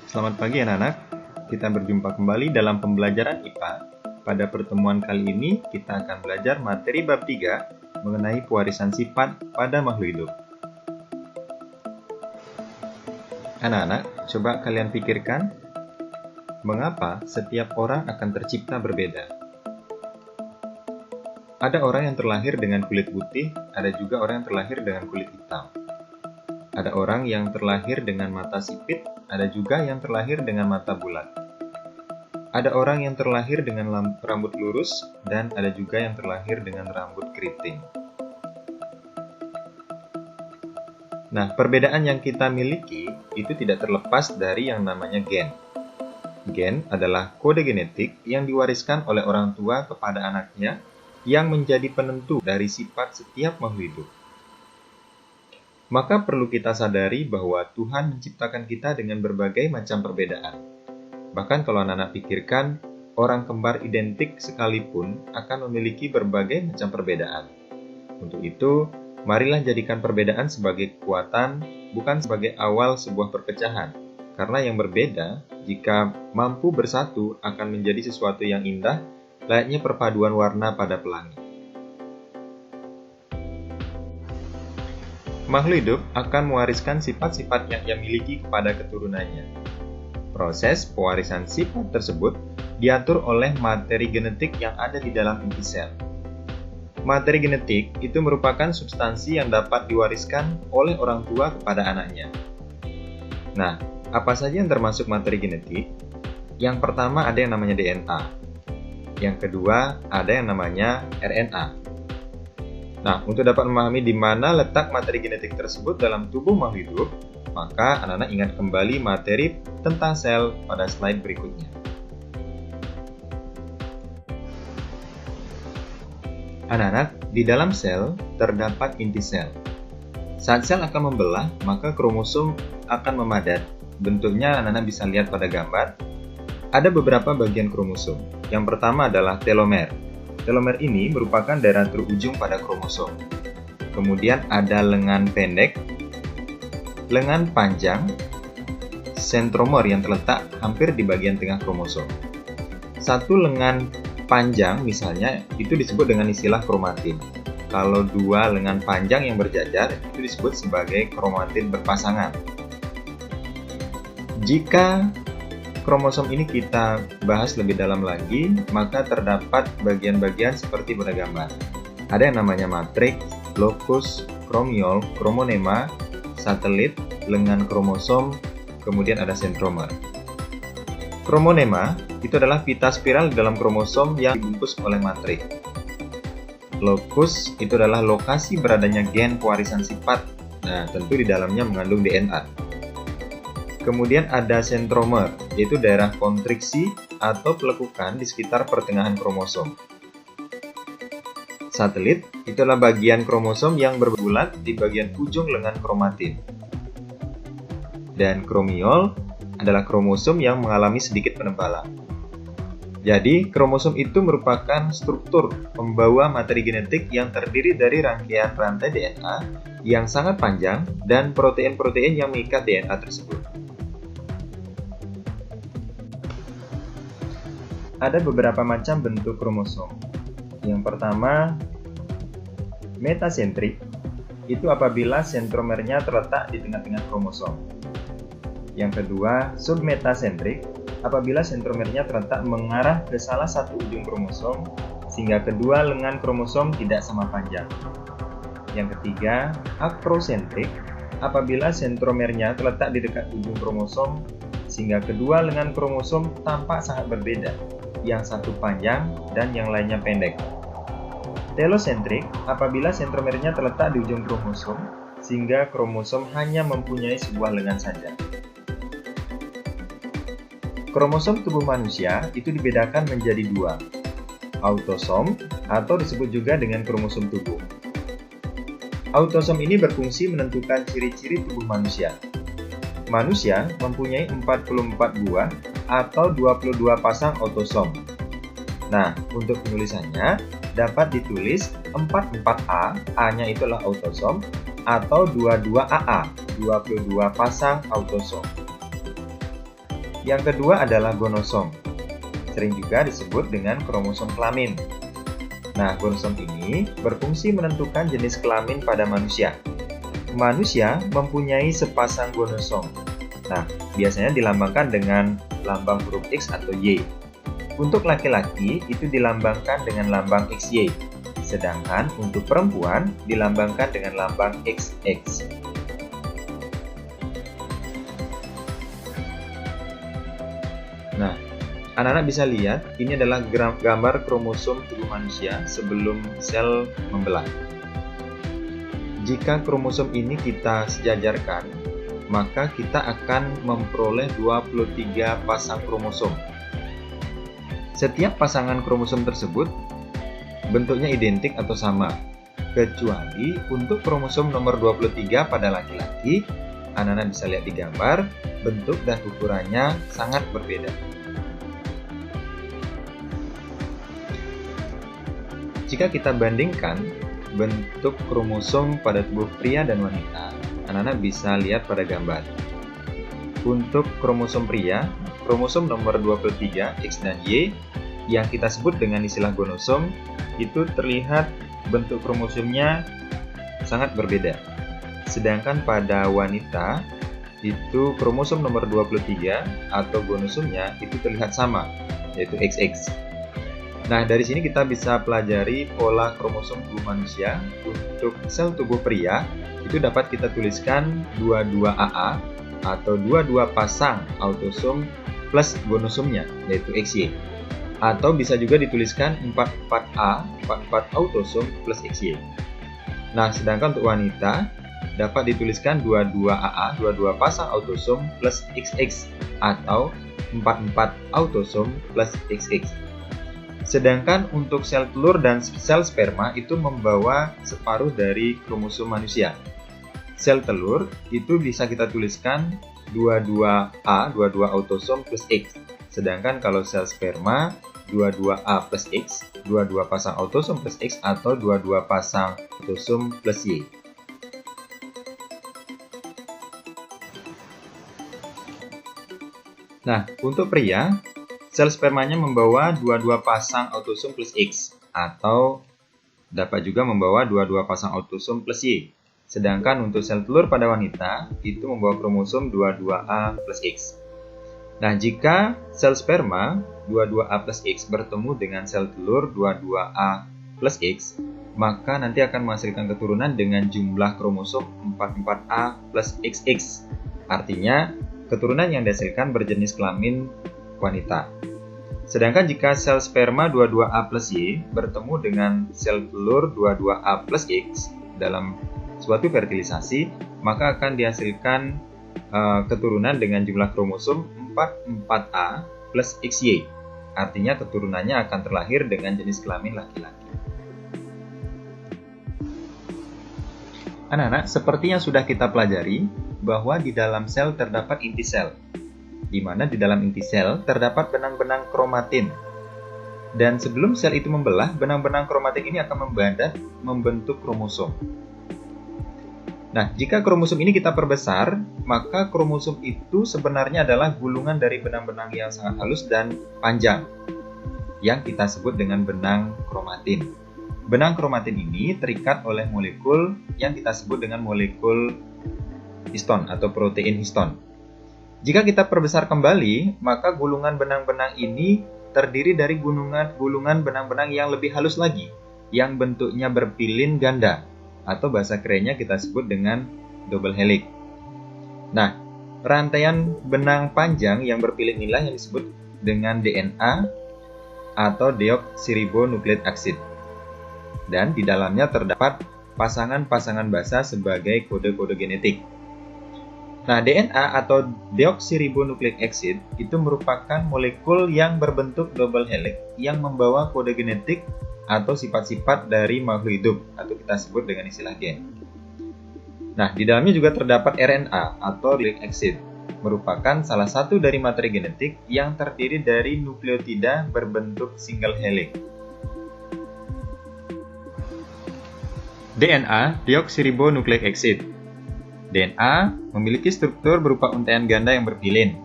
Selamat pagi anak-anak, kita berjumpa kembali dalam pembelajaran IPA. Pada pertemuan kali ini, kita akan belajar materi bab 3 mengenai pewarisan sifat pada makhluk hidup. Anak-anak, coba kalian pikirkan, mengapa setiap orang akan tercipta berbeda? Ada orang yang terlahir dengan kulit putih, ada juga orang yang terlahir dengan kulit hitam. Ada orang yang terlahir dengan mata sipit, ada juga yang terlahir dengan mata bulat. Ada orang yang terlahir dengan rambut lurus, dan ada juga yang terlahir dengan rambut keriting. Nah, perbedaan yang kita miliki itu tidak terlepas dari yang namanya gen. Gen adalah kode genetik yang diwariskan oleh orang tua kepada anaknya yang menjadi penentu dari sifat setiap makhluk hidup. Maka perlu kita sadari bahwa Tuhan menciptakan kita dengan berbagai macam perbedaan. Bahkan kalau anak-anak pikirkan, orang kembar identik sekalipun akan memiliki berbagai macam perbedaan. Untuk itu, marilah jadikan perbedaan sebagai kekuatan, bukan sebagai awal sebuah perpecahan. Karena yang berbeda, jika mampu bersatu, akan menjadi sesuatu yang indah, layaknya perpaduan warna pada pelangi. Makhluk hidup akan mewariskan sifat-sifat yang ia miliki kepada keturunannya. Proses pewarisan sifat tersebut diatur oleh materi genetik yang ada di dalam inti sel. Materi genetik itu merupakan substansi yang dapat diwariskan oleh orang tua kepada anaknya. Nah, apa saja yang termasuk materi genetik? Yang pertama ada yang namanya DNA. Yang kedua ada yang namanya RNA. Nah, untuk dapat memahami di mana letak materi genetik tersebut dalam tubuh makhluk hidup, maka anak-anak ingat kembali materi tentang sel pada slide berikutnya. Anak-anak, di dalam sel terdapat inti sel. Saat sel akan membelah, maka kromosom akan memadat. Bentuknya anak-anak bisa lihat pada gambar. Ada beberapa bagian kromosom. Yang pertama adalah telomer. Telomer ini merupakan daerah terujung pada kromosom. Kemudian ada lengan pendek, lengan panjang, sentromer yang terletak hampir di bagian tengah kromosom. Satu lengan panjang misalnya itu disebut dengan istilah kromatin. Kalau dua lengan panjang yang berjajar itu disebut sebagai kromatin berpasangan. Jika kromosom ini kita bahas lebih dalam lagi, maka terdapat bagian-bagian seperti pada gambar. Ada yang namanya matriks, locus, chromiol, chromonema, satelit, lengan kromosom, kemudian ada sentromer. Chromonema itu adalah pita spiral dalam kromosom yang dibungkus oleh matriks. Locus itu adalah lokasi beradanya gen pewarisan sifat. Nah, tentu di dalamnya mengandung DNA. Kemudian ada sentromer, yaitu daerah kontriksi atau pelekukan di sekitar pertengahan kromosom. Satelit, itulah bagian kromosom yang berbulat di bagian ujung lengan kromatin. Dan chromiol adalah kromosom yang mengalami sedikit penebalan. Jadi, kromosom itu merupakan struktur pembawa materi genetik yang terdiri dari rangkaian rantai DNA yang sangat panjang dan protein-protein yang mengikat DNA tersebut. Ada beberapa macam bentuk kromosom. Yang pertama, metasentrik, itu apabila sentromernya terletak di tengah-tengah kromosom. Yang kedua, submetasentrik, apabila sentromernya terletak mengarah ke salah satu ujung kromosom, sehingga kedua lengan kromosom tidak sama panjang. Yang ketiga, akrosentrik, apabila sentromernya terletak di dekat ujung kromosom, sehingga kedua lengan kromosom tampak sangat berbeda. Yang satu panjang dan yang lainnya pendek. Telosentrik, apabila sentromernya terletak di ujung kromosom, sehingga kromosom hanya mempunyai sebuah lengan saja. Kromosom tubuh manusia itu dibedakan menjadi dua, autosom atau disebut juga dengan kromosom tubuh. Autosom ini berfungsi menentukan ciri-ciri tubuh manusia. Manusia mempunyai 44 buah atau 22 pasang autosom. Nah, untuk penulisannya dapat ditulis 44A, A-nya itulah autosom, atau 22AA, 22 pasang autosom. Yang kedua adalah gonosom, sering juga disebut dengan kromosom kelamin. Nah, gonosom ini berfungsi menentukan jenis kelamin pada manusia. Manusia mempunyai sepasang gonosom. Nah, biasanya dilambangkan dengan lambang huruf X atau Y. Untuk laki-laki itu dilambangkan dengan lambang XY, sedangkan untuk perempuan dilambangkan dengan lambang XX. Nah, anak-anak bisa lihat, ini adalah gambar kromosom tubuh manusia sebelum sel membelah. Jika kromosom ini kita sejajarkan, maka kita akan memperoleh 23 pasang kromosom. Setiap pasangan kromosom tersebut bentuknya identik atau sama, kecuali untuk kromosom nomor 23 pada laki-laki, anak-anak bisa lihat di gambar, bentuk dan ukurannya sangat berbeda. Jika kita bandingkan bentuk kromosom pada tubuh pria dan wanita, anak-anak bisa lihat pada gambar. Untuk kromosom pria, kromosom nomor 23 X dan Y yang kita sebut dengan istilah gonosom itu terlihat bentuk kromosomnya sangat berbeda. Sedangkan pada wanita itu kromosom nomor 23 atau gonosomnya itu terlihat sama, yaitu XX. Nah, dari sini kita bisa pelajari pola kromosom tubuh manusia. Untuk sel tubuh pria itu dapat kita tuliskan 22AA atau 22 pasang autosom plus gonosomnya, yaitu XY. Atau bisa juga dituliskan 44A, 44 autosom plus XY. Nah, sedangkan untuk wanita dapat dituliskan 22AA, 22 pasang autosom plus XX atau 44 autosom plus XX. Sedangkan untuk sel telur dan sel sperma itu membawa separuh dari kromosom manusia. Sel telur itu bisa kita tuliskan 22A, 22 autosom plus X. Sedangkan kalau sel sperma 22A plus X, 22 pasang autosom plus X atau 22 pasang autosom plus Y. Nah, untuk pria, sel spermanya membawa 22 pasang autosom plus X atau dapat juga membawa 22 pasang autosom plus Y. Sedangkan untuk sel telur pada wanita itu membawa kromosom 22A plus X. Nah, jika sel sperma 22A plus X bertemu dengan sel telur 22A plus X, maka nanti akan menghasilkan keturunan dengan jumlah kromosom 44A plus XX. Artinya, keturunan yang dihasilkan berjenis kelamin wanita. Sedangkan jika sel sperma 22A plus Y bertemu dengan sel telur 22A plus X dalam suatu fertilisasi, maka akan dihasilkan keturunan dengan jumlah kromosom 44A plus XY. Artinya keturunannya akan terlahir dengan jenis kelamin laki-laki. Anak-anak, seperti yang sudah kita pelajari, bahwa di dalam sel terdapat inti sel, di mana di dalam inti sel terdapat benang-benang kromatin. Dan sebelum sel itu membelah, benang-benang kromatin ini akan membentuk kromosom. Nah, jika kromosom ini kita perbesar, maka kromosom itu sebenarnya adalah gulungan dari benang-benang yang sangat halus dan panjang, yang kita sebut dengan benang kromatin. Benang kromatin ini terikat oleh molekul yang kita sebut dengan molekul histon atau protein histon. Jika kita perbesar kembali, maka gulungan benang-benang ini terdiri dari gulungan benang-benang yang lebih halus lagi, yang bentuknya berpilin ganda, atau bahasa kerennya kita sebut dengan double helix. Nah, rantaian benang panjang yang berpilin inilah yang disebut dengan DNA atau deoksiribonukleik acid. Dan di dalamnya terdapat pasangan-pasangan basa sebagai kode-kode genetik. Nah, DNA atau deoksiribonukleik acid itu merupakan molekul yang berbentuk double helix yang membawa kode genetik atau sifat-sifat dari makhluk hidup atau kita sebut dengan istilah gen. Nah, di dalamnya juga terdapat RNA atau nucleic acid, merupakan salah satu dari materi genetik yang terdiri dari nukleotida berbentuk single helix. DNA, deoksiribonukleik acid. DNA memiliki struktur berupa untaian ganda yang berpilin.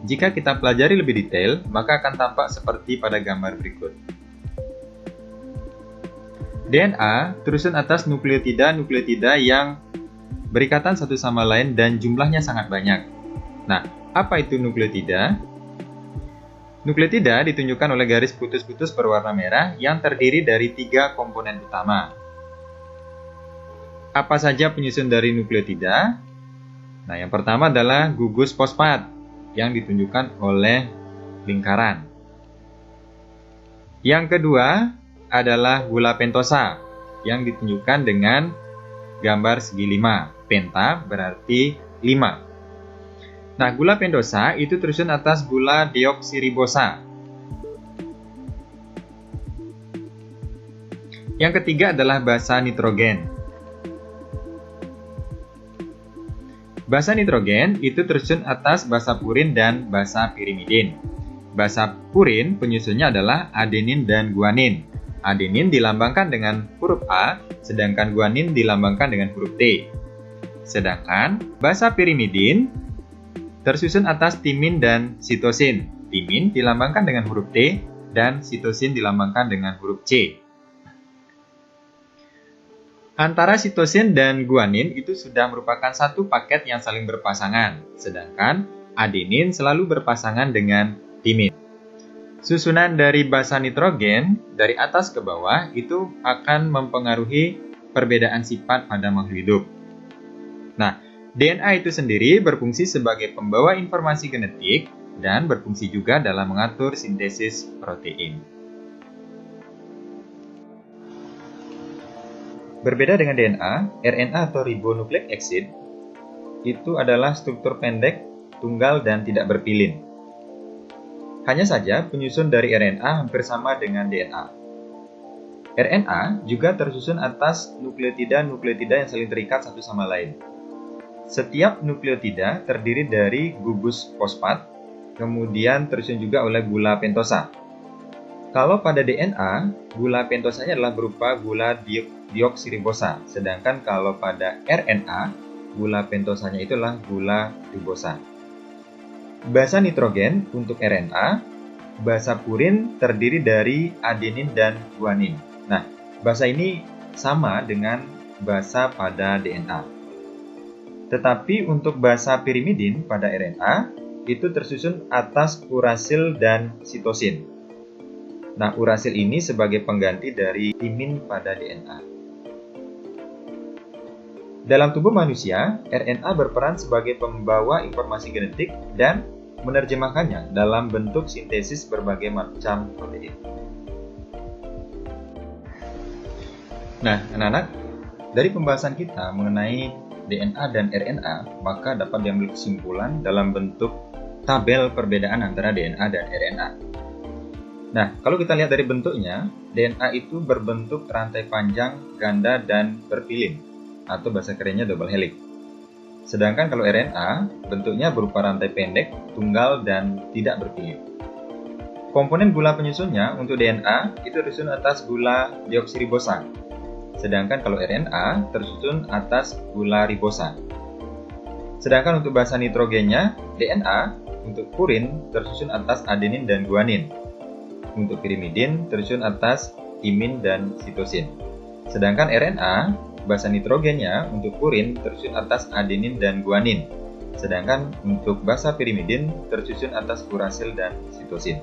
Jika kita pelajari lebih detail, maka akan tampak seperti pada gambar berikut. DNA tersusun atas nukleotida yang berikatan satu sama lain dan jumlahnya sangat banyak. Nah, apa itu nukleotida? Nukleotida ditunjukkan oleh garis putus-putus berwarna merah yang terdiri dari 3 komponen utama. Apa saja penyusun dari nukleotida? Nah, yang pertama adalah gugus fosfat yang ditunjukkan oleh lingkaran. Yang kedua adalah gula pentosa yang ditunjukkan dengan gambar segi 5. Penta berarti 5. Nah, gula pentosa itu tersusun atas gula deoksiribosa. Yang ketiga adalah basa nitrogen. Basa nitrogen itu tersusun atas basa purin dan basa pirimidin. Basa purin penyusunnya adalah adenin dan guanin. Adenin dilambangkan dengan huruf A, sedangkan guanin dilambangkan dengan huruf T. Sedangkan basa pirimidin tersusun atas timin dan sitosin. Timin dilambangkan dengan huruf T dan sitosin dilambangkan dengan huruf C. Antara sitosin dan guanin itu sudah merupakan satu paket yang saling berpasangan, sedangkan adenin selalu berpasangan dengan timin. Susunan dari basa nitrogen dari atas ke bawah itu akan mempengaruhi perbedaan sifat pada makhluk hidup. Nah, DNA itu sendiri berfungsi sebagai pembawa informasi genetik dan berfungsi juga dalam mengatur sintesis protein. Berbeda dengan DNA, RNA atau ribonucleic acid itu adalah struktur pendek, tunggal, dan tidak berpilin. Hanya saja penyusun dari RNA hampir sama dengan DNA. RNA juga tersusun atas nukleotida yang saling terikat satu sama lain. Setiap nukleotida terdiri dari gugus fosfat, kemudian tersusun juga oleh gula pentosa. Kalau pada DNA, gula pentosanya adalah berupa gula deoksiribosa, sedangkan kalau pada RNA, gula pentosanya itulah gula ribosa. Basa nitrogen untuk RNA, basa purin terdiri dari adenin dan guanin. Nah, basa ini sama dengan basa pada DNA. Tetapi untuk basa pirimidin pada RNA, itu tersusun atas urasil dan sitosin. Nah, urasil ini sebagai pengganti dari timin pada DNA. Dalam tubuh manusia, RNA berperan sebagai pembawa informasi genetik dan menerjemahkannya dalam bentuk sintesis berbagai macam protein. Nah, anak-anak, dari pembahasan kita mengenai DNA dan RNA, maka dapat diambil kesimpulan dalam bentuk tabel perbedaan antara DNA dan RNA. Nah, kalau kita lihat dari bentuknya, DNA itu berbentuk rantai panjang, ganda, dan berpilin, atau bahasa kerennya double helix. Sedangkan kalau RNA, bentuknya berupa rantai pendek, tunggal, dan tidak berpilin. Komponen gula penyusunnya untuk DNA itu tersusun atas gula deoksiribosa. Sedangkan kalau RNA tersusun atas gula ribosa. Sedangkan untuk basa nitrogennya, DNA untuk purin tersusun atas adenin dan guanin. Untuk pirimidin tersusun atas timin dan sitosin. Sedangkan RNA, basa nitrogennya untuk purin tersusun atas adenin dan guanin. Sedangkan untuk basa pirimidin tersusun atas urasil dan sitosin.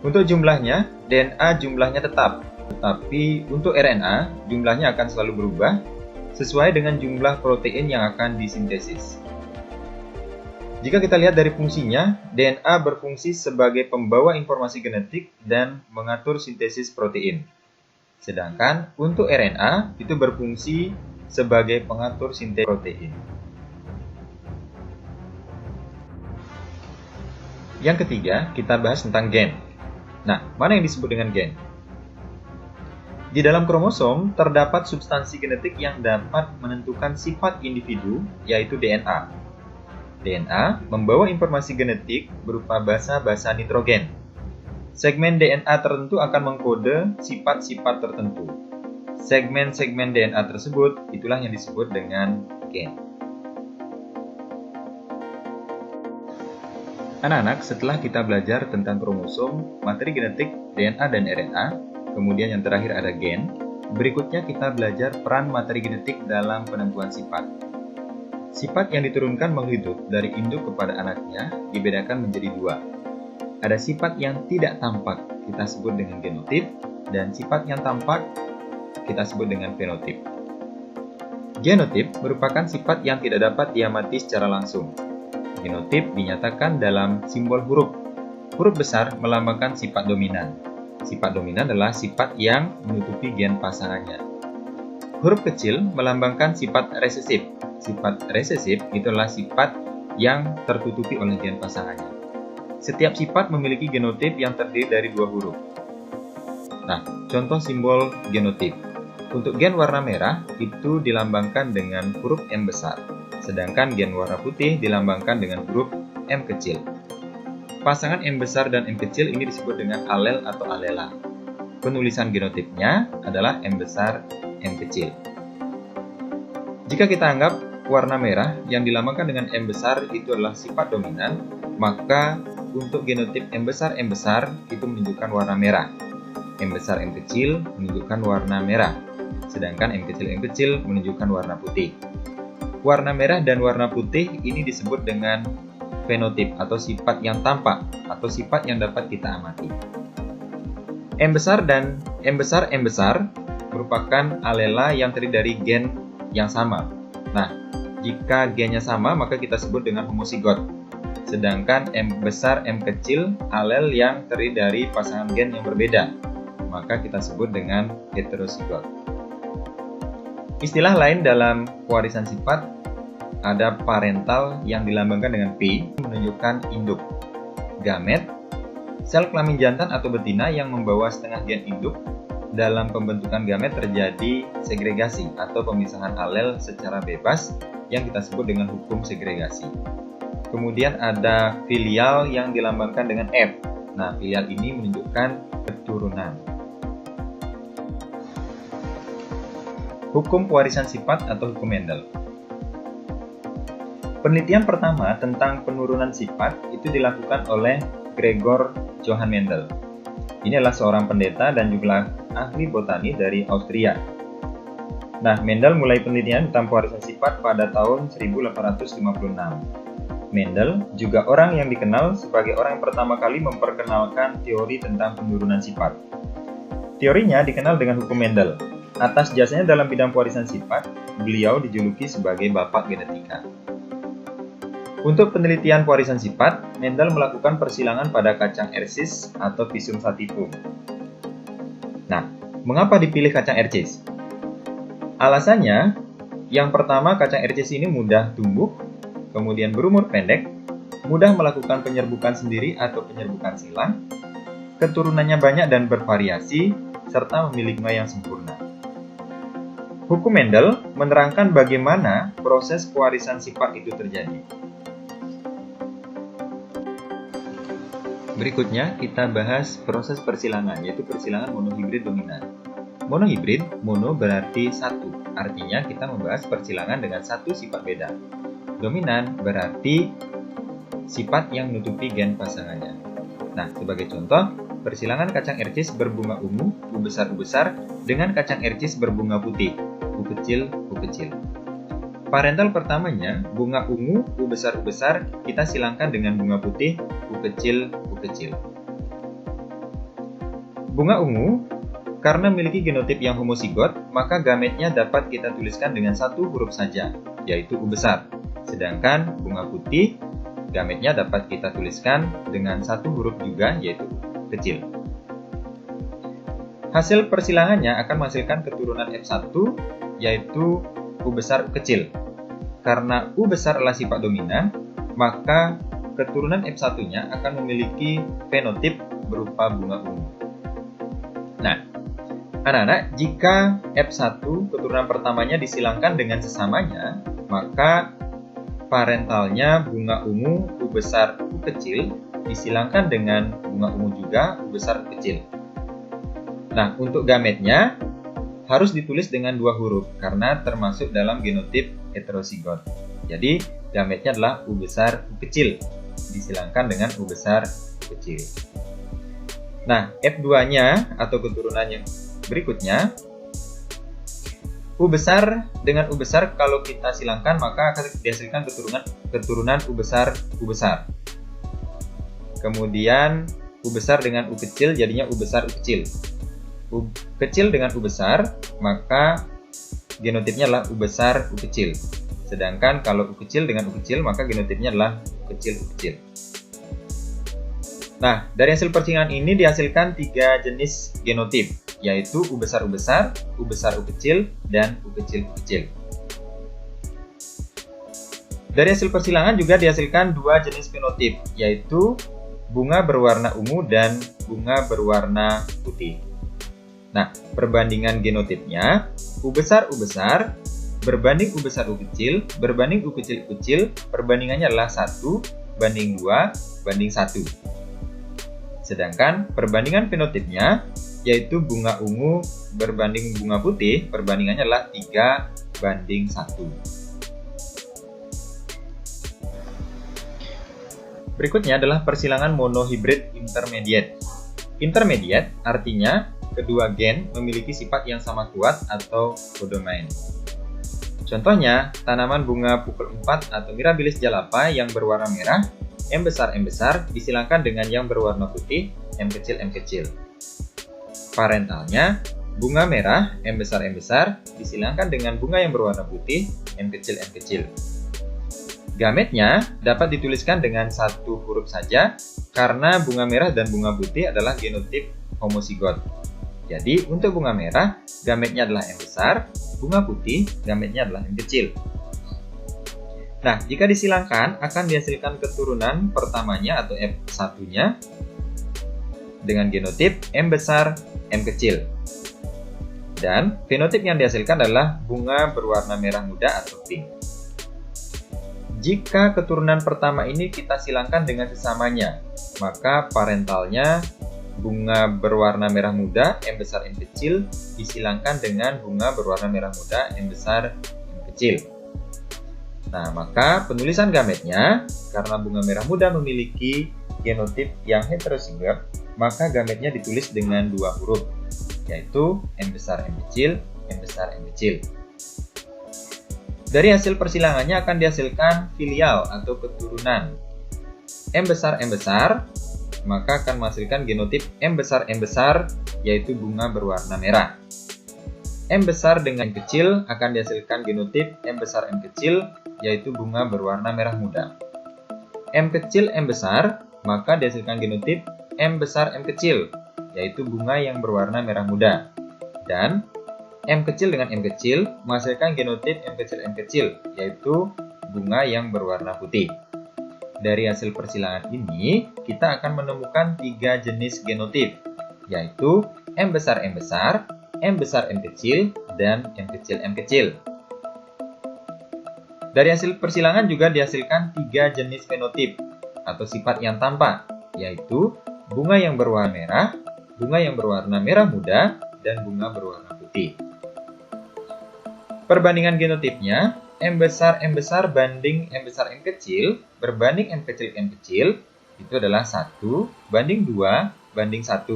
Untuk jumlahnya, DNA jumlahnya tetap, tetapi untuk RNA jumlahnya akan selalu berubah sesuai dengan jumlah protein yang akan disintesis. Jika kita lihat dari fungsinya, DNA berfungsi sebagai pembawa informasi genetik dan mengatur sintesis protein. Sedangkan untuk RNA itu berfungsi sebagai pengatur sintesis protein. Yang ketiga, kita bahas tentang gen. Nah, mana yang disebut dengan gen? Di dalam kromosom terdapat substansi genetik yang dapat menentukan sifat individu, yaitu DNA. DNA membawa informasi genetik berupa basa-basa nitrogen. Segmen DNA tertentu akan mengkode sifat-sifat tertentu. Segmen-segmen DNA tersebut itulah yang disebut dengan gen. Anak-anak, setelah kita belajar tentang kromosom, materi genetik, DNA dan RNA, kemudian yang terakhir ada gen, berikutnya kita belajar peran materi genetik dalam penentuan sifat. Sifat yang diturunkan makhluk hidup dari induk kepada anaknya dibedakan menjadi dua. Ada sifat yang tidak tampak, kita sebut dengan genotip, dan sifat yang tampak, kita sebut dengan fenotip. Genotip merupakan sifat yang tidak dapat diamati secara langsung. Genotip dinyatakan dalam simbol huruf. Huruf besar melambangkan sifat dominan. Sifat dominan adalah sifat yang menutupi gen pasangannya. Huruf kecil melambangkan sifat resesif. Sifat resesif itulah sifat yang tertutupi oleh gen pasangannya. Setiap sifat memiliki genotip yang terdiri dari dua huruf. Nah, contoh simbol genotip. Untuk gen warna merah itu dilambangkan dengan huruf M besar. Sedangkan gen warna putih dilambangkan dengan huruf M kecil. Pasangan M besar dan M kecil ini disebut dengan alel atau alela. Penulisan genotipnya adalah M besar, M kecil. Jika kita anggap warna merah yang dilambangkan dengan M besar itu adalah sifat dominan, maka untuk genotip M besar itu menunjukkan warna merah. M besar, M kecil menunjukkan warna merah. Sedangkan M kecil menunjukkan warna putih. Warna merah dan warna putih ini disebut dengan fenotip atau sifat yang tampak atau sifat yang dapat kita amati. M besar dan M besar merupakan alela yang terdiri dari gen yang sama. Nah, jika gennya sama maka kita sebut dengan homozigot. Sedangkan M besar, M kecil alel yang terdiri dari pasangan gen yang berbeda, maka kita sebut dengan heterozigot. Istilah lain dalam pewarisan sifat ada parental yang dilambangkan dengan P, menunjukkan induk. Gamet, sel kelamin jantan atau betina yang membawa setengah gen induk. Dalam pembentukan gamet terjadi segregasi atau pemisahan alel secara bebas yang kita sebut dengan hukum segregasi. Kemudian ada filial yang dilambangkan dengan F. Nah, filial ini menunjukkan keturunan. Hukum pewarisan sifat atau hukum Mendel. Penelitian pertama tentang penurunan sifat itu dilakukan oleh Gregor Johann Mendel. Ini adalah seorang pendeta dan juga ahli botani dari Austria. Nah, Mendel mulai penelitian tentang pewarisan sifat pada tahun 1856. Mendel juga orang yang dikenal sebagai orang yang pertama kali memperkenalkan teori tentang penurunan sifat. Teorinya dikenal dengan hukum Mendel. Atas jasanya dalam bidang pewarisan sifat, beliau dijuluki sebagai Bapak Genetika. Untuk penelitian pewarisan sifat, Mendel melakukan persilangan pada kacang Ercis atau Pisum sativum. Nah, mengapa dipilih kacang Ercis? Alasannya, yang pertama kacang Ercis ini mudah tumbuh, kemudian berumur pendek, mudah melakukan penyerbukan sendiri atau penyerbukan silang, keturunannya banyak dan bervariasi, serta memiliki bunga yang sempurna. Hukum Mendel menerangkan bagaimana proses pewarisan sifat itu terjadi. Berikutnya kita bahas proses persilangan, yaitu persilangan monohibrid dominan. Monohibrid, mono berarti satu, artinya kita membahas persilangan dengan satu sifat beda. Dominan berarti sifat yang menutupi gen pasangannya. Nah, sebagai contoh, persilangan kacang Ercis berbunga ungu, U besar, dengan kacang Ercis berbunga putih, U kecil. Parental pertamanya, bunga ungu, U besar, kita silangkan dengan bunga putih, U kecil. Bunga ungu, karena memiliki genotip yang homozigot, maka gametnya dapat kita tuliskan dengan satu huruf saja, yaitu U besar. Sedangkan bunga putih, gametnya dapat kita tuliskan dengan satu huruf juga, yaitu U kecil. Hasil persilangannya akan menghasilkan keturunan F1, yaitu U besar, U kecil. Karena U besar adalah sifat dominan, maka keturunan F1-nya akan memiliki fenotip berupa bunga ungu. Nah, anak-anak, jika F1 keturunan pertamanya disilangkan dengan sesamanya, maka parentalnya bunga ungu, U besar, U kecil, disilangkan dengan bunga ungu juga, U besar, U kecil. Nah, untuk gametnya harus ditulis dengan dua huruf, karena termasuk dalam genotip heterozigot. Jadi, gametnya adalah U besar, U kecil. disilangkan dengan U besar U kecil. Nah, F2-nya atau keturunan yang berikutnya, U besar dengan U besar kalau kita silangkan maka akan dihasilkan keturunan U besar U besar. Kemudian U besar dengan U kecil jadinya U besar U kecil. U kecil dengan U besar maka genotipnya adalah U besar U kecil. Sedangkan kalau U kecil dengan U kecil maka genotipnya adalah U kecil U kecil. Nah, dari hasil persilangan ini dihasilkan 3 jenis genotip, yaitu U besar U besar, U besar U kecil, dan U kecil U kecil. Dari hasil persilangan juga dihasilkan 2 jenis fenotip, yaitu bunga berwarna ungu dan bunga berwarna putih. Nah, perbandingan genotipnya, U besar berbanding U besar U kecil, berbanding U kecil U kecil, perbandingannya adalah 1 banding 2 banding 1. Sedangkan perbandingan fenotipnya, yaitu bunga ungu berbanding bunga putih, perbandingannya adalah 3 banding 1. Berikutnya adalah persilangan monohibrid intermediate. Intermediate artinya kedua gen memiliki sifat yang sama kuat atau kodomain. Contohnya, tanaman bunga pukul 4 atau Mirabilis jalapa yang berwarna merah, M besar disilangkan dengan yang berwarna putih, M kecil. Parentalnya, bunga merah, M besar disilangkan dengan bunga yang berwarna putih, M kecil. Gametnya dapat dituliskan dengan 1 huruf saja, karena bunga merah dan bunga putih adalah genotip homozigot. Jadi, untuk bunga merah, gametnya adalah M besar, bunga putih, gametnya adalah M kecil. Nah, jika disilangkan akan dihasilkan keturunan pertamanya atau F1-nya dengan genotip M besar, M kecil. Dan fenotip yang dihasilkan adalah bunga berwarna merah muda atau pink. Jika keturunan pertama ini kita silangkan dengan sesamanya, maka parentalnya bunga berwarna merah muda, M besar, M kecil, disilangkan dengan bunga berwarna merah muda, M besar, M kecil. Nah, maka penulisan gametnya, karena bunga merah muda memiliki genotip yang heterozigot, maka gametnya ditulis dengan 2 huruf, yaitu M besar M kecil, M besar M kecil. Dari hasil persilangannya akan dihasilkan filial atau keturunan. M besar, maka akan menghasilkan genotip M besar, yaitu bunga berwarna merah. M besar dengan M kecil akan dihasilkan genotip M besar M kecil, yaitu bunga berwarna merah muda. M kecil M besar, maka dihasilkan genotip M besar M kecil, yaitu bunga yang berwarna merah muda. Dan M kecil dengan M kecil menghasilkan genotip M kecil, yaitu bunga yang berwarna putih. Dari hasil persilangan ini, kita akan menemukan 3 jenis genotip, yaitu M besar M kecil, dan M kecil. Dari hasil persilangan juga dihasilkan 3 jenis fenotip atau sifat yang tampak, yaitu bunga yang berwarna merah, bunga yang berwarna merah muda, dan bunga berwarna putih. Perbandingan genotipnya, M besar banding M besar M kecil berbanding M kecil itu adalah 1 banding 2 banding 1.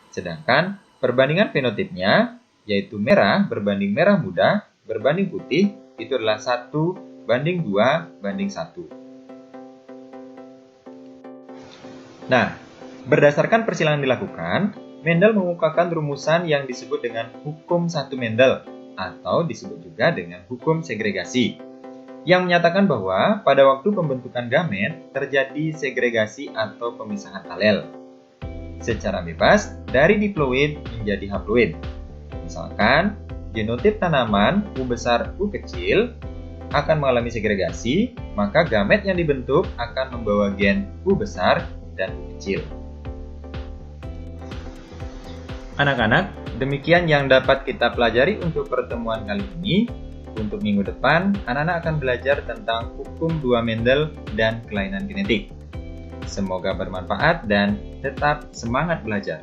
Sedangkan perbandingan fenotipnya, yaitu merah berbanding merah muda berbanding putih, itu adalah 1 banding 2 banding 1. Nah, berdasarkan persilangan dilakukan, Mendel mengemukakan rumusan yang disebut dengan hukum 1 Mendel, atau disebut juga dengan hukum segregasi, yang menyatakan bahwa pada waktu pembentukan gamet terjadi segregasi atau pemisahan alel secara bebas dari diploid menjadi haploid. Misalkan, genotip tanaman U besar U kecil akan mengalami segregasi, maka gamet yang dibentuk akan membawa gen U besar dan U kecil. Anak-anak, demikian yang dapat kita pelajari untuk pertemuan kali ini. Untuk minggu depan, anak-anak akan belajar tentang hukum 2 Mendel dan kelainan genetik. Semoga bermanfaat dan tetap semangat belajar.